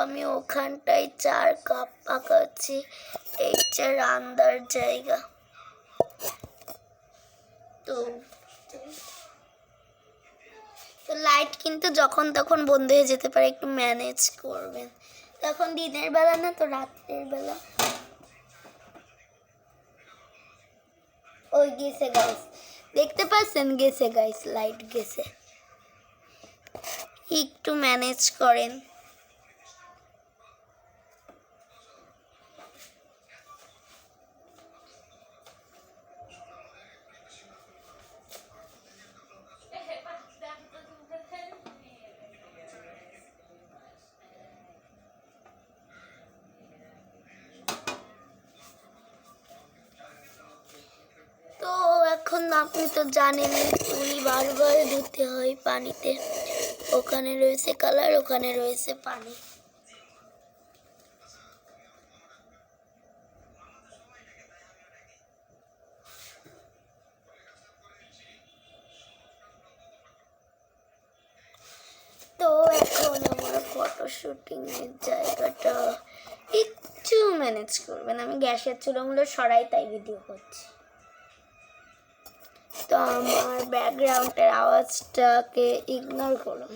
আমি ওখানটায় 4 কাপ পাকাচ্ছি। এই যে রান্নার জায়গা। তো লাইট কিন্তু যখন তখন বন্ধ হয়ে যেতে পারে, একটু ম্যানেজ করবেন। তখন দিনের বেলা না, তো রাত্রের বেলা। ওই গেছে গাইস, দেখতে পাচ্ছেন? গেছে গাইস, লাইট গেছে, একটু ম্যানেজ করেন। তো এখন আপনি তো জানেন তুলি বারবার ধুতে হয় পানিতে। ওখানে রয়েছে কালার, ওখানে রয়েছে পানি। তো এখন আমার ফটো শুটিং এর জায়গাটা একটু ম্যানেজ করবেন। আমি গ্যাসের চুলোগুলো সরাই, তাই ভিডিও করছি। তো আমার ব্যাকগ্রাউন্ডের আওয়াজটাকে ইগনোর করুন।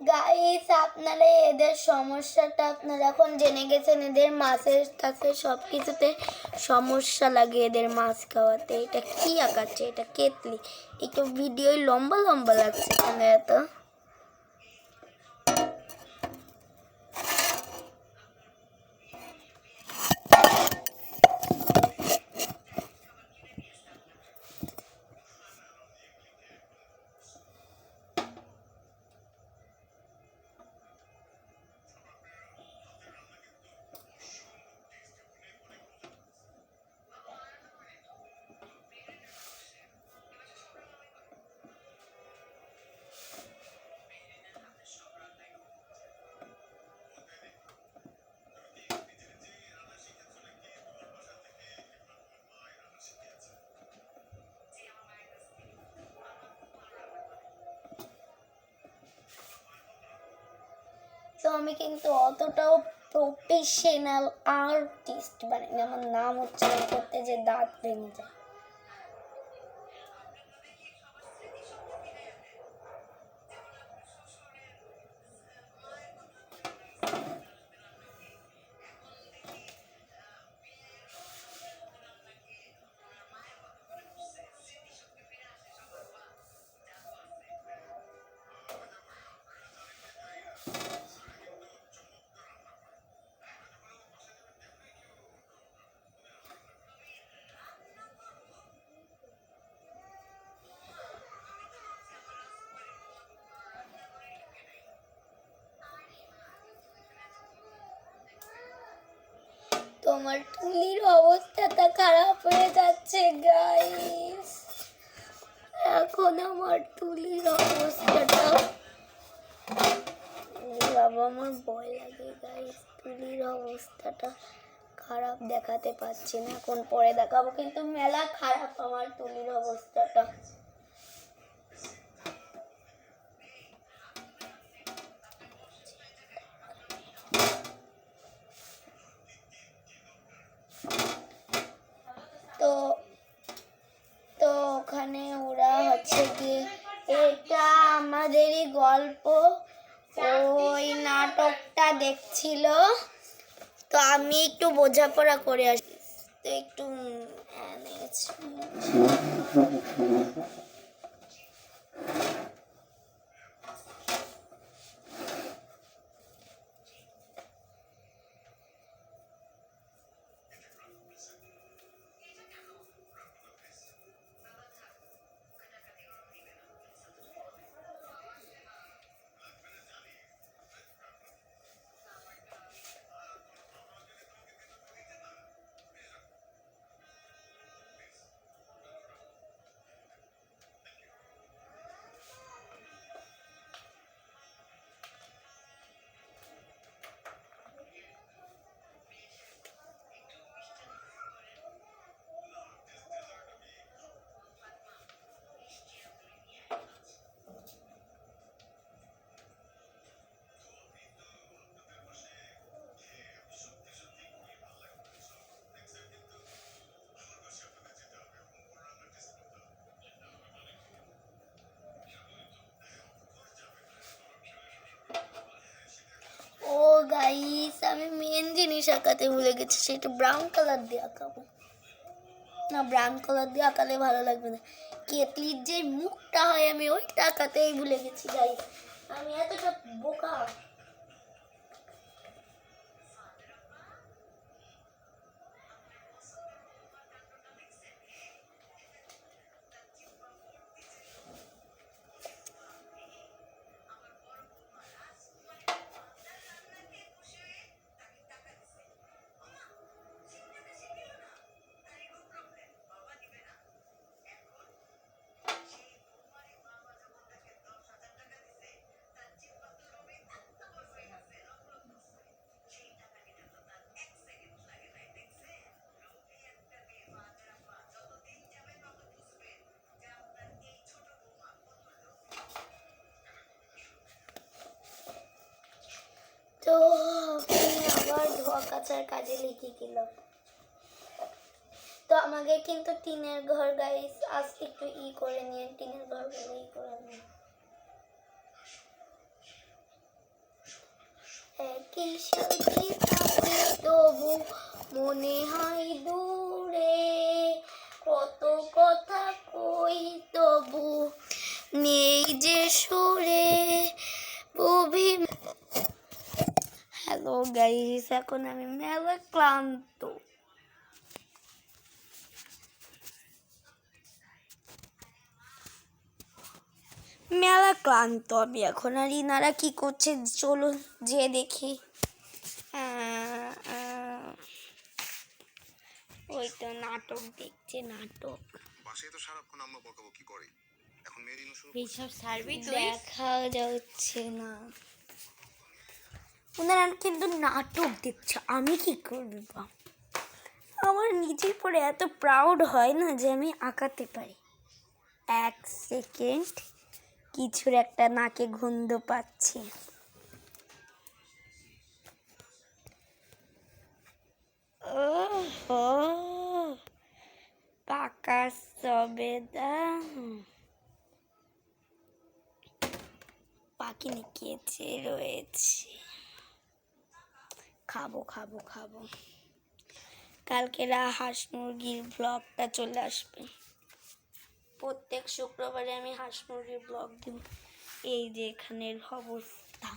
গাইস, আপনারা এদের সমস্যাটা আপনারা এখন জেনে গেছেন। এদের মাছের কাছে সব কিছুতে সমস্যা লাগে, এদের মাছ খাওয়াতে। এটা কি আঁকাচ্ছে? এটা কেতলি। একটু ভিডিও লম্বা লম্বা লাগছে কেন এত? তো আমি কিন্তু অতটাও প্রফেশনাল আর্টিস্ট বানাইনি। আমার নাম উচ্চারণ করতে যে দাঁত ভেঙে যায়। তোমার তুলির অবস্থাটা খারাপ হয়ে যাচ্ছে গাইস। এখন আমার তুলির অবস্থাটা, বাবা আমার ভয় লাগে গাইস। তুলির অবস্থাটা খারাপ দেখাতে পাচ্ছি না, এখন পরে দেখাবো। কিন্তু মেলা খারাপ আমার তুলির অবস্থাটা। তো তো ওখানে ওরা হচ্ছে কি, এটা আমার আমাদেরই গল্প, ওই নাটকটা দেখছিল, তো আমি একটু বোঝাপড়া করে আসি, তো একটু ও গাইস, আমি মেন জিনিস আঁকাতে ভুলে গেছি, সেটা ব্রাউন কালার দিয়ে আঁকাবো। না, ব্রাউন কালার দিয়ে আঁকালে ভালো লাগবে না, কেতলির যে মুখটা হয় আমি ওইটা আঁকাতেই ভুলে গেছি গাইস, আমি এতটা বোকা। তো আমি আবার ধোয়া কাচার কাজে লিখে গেলাম। তো আমাকে কিন্তু টিনের ঘর গাইস, আজকে একটু করে নিয়ে টিনের ঘর বলে করে নিয়ে একই সাথে থাকি তবু মনে হয় দূরে, কত কথা কই তবু নেই যে সুরে বুবি। হ্যালো গাইস, এখন আমি মেলা ক্লান্ত। আমি এখন। আর ইনারা কি করছে চলো যে দেখি। ওই তো নাটক দেখছে, নাটক। বাসায় তো সারাক্ষণ আম্মা বকাবকি করে, এখন মেরিনো শুরু এইসব সার্ভি দেখা যাচ্ছে না, ওনারা কিন্তু নাটক দেখছে, আমি কি করব? আমার নিজের পরে এত প্রাউড হয় না যে আমি আঁকাতে পারি। এক সেকেন্ড, কিছুর একটা নাকে গন্ধ পাচ্ছি। ওহো, পাকা সবেদা পাখিনি, কেচে রয়েছে। খাবো খাবো খাবো। কালকেরা হাঁস মুরগির ব্লগটা চলে আসবে, প্রত্যেক শুক্রবারে আমি হাঁস মুরগির ব্লগ দিব। এই যে এখানের অবস্থা,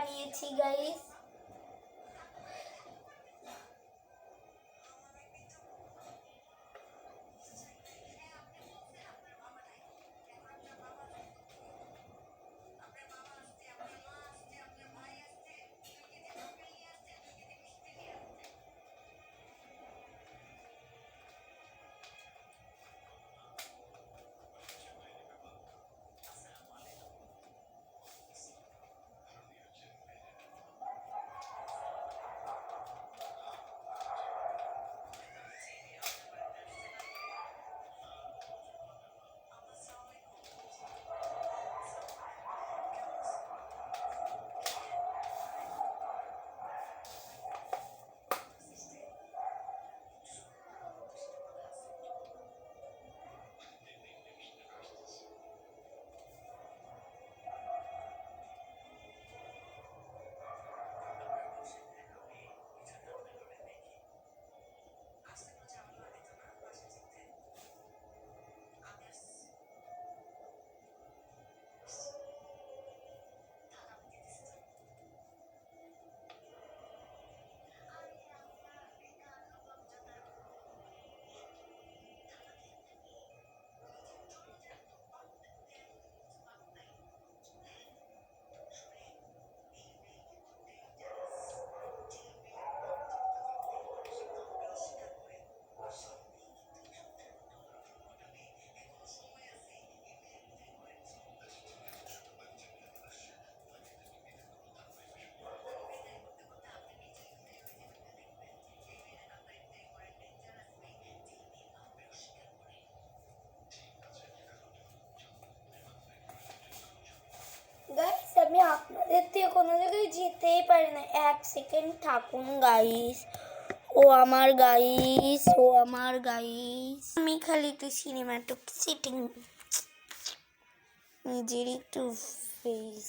বানিয়েছি গাইস। গাইস আমি আপনাদের থেকে কোনো জায়গায় যেতেই পারি না, 1 সেকেন্ড থাকুন গাইস। ও আমার গাইস, ও আমার গাইস, আমি খালি একটু সিনেমাটুক সিটিং নিজের একটু ফেস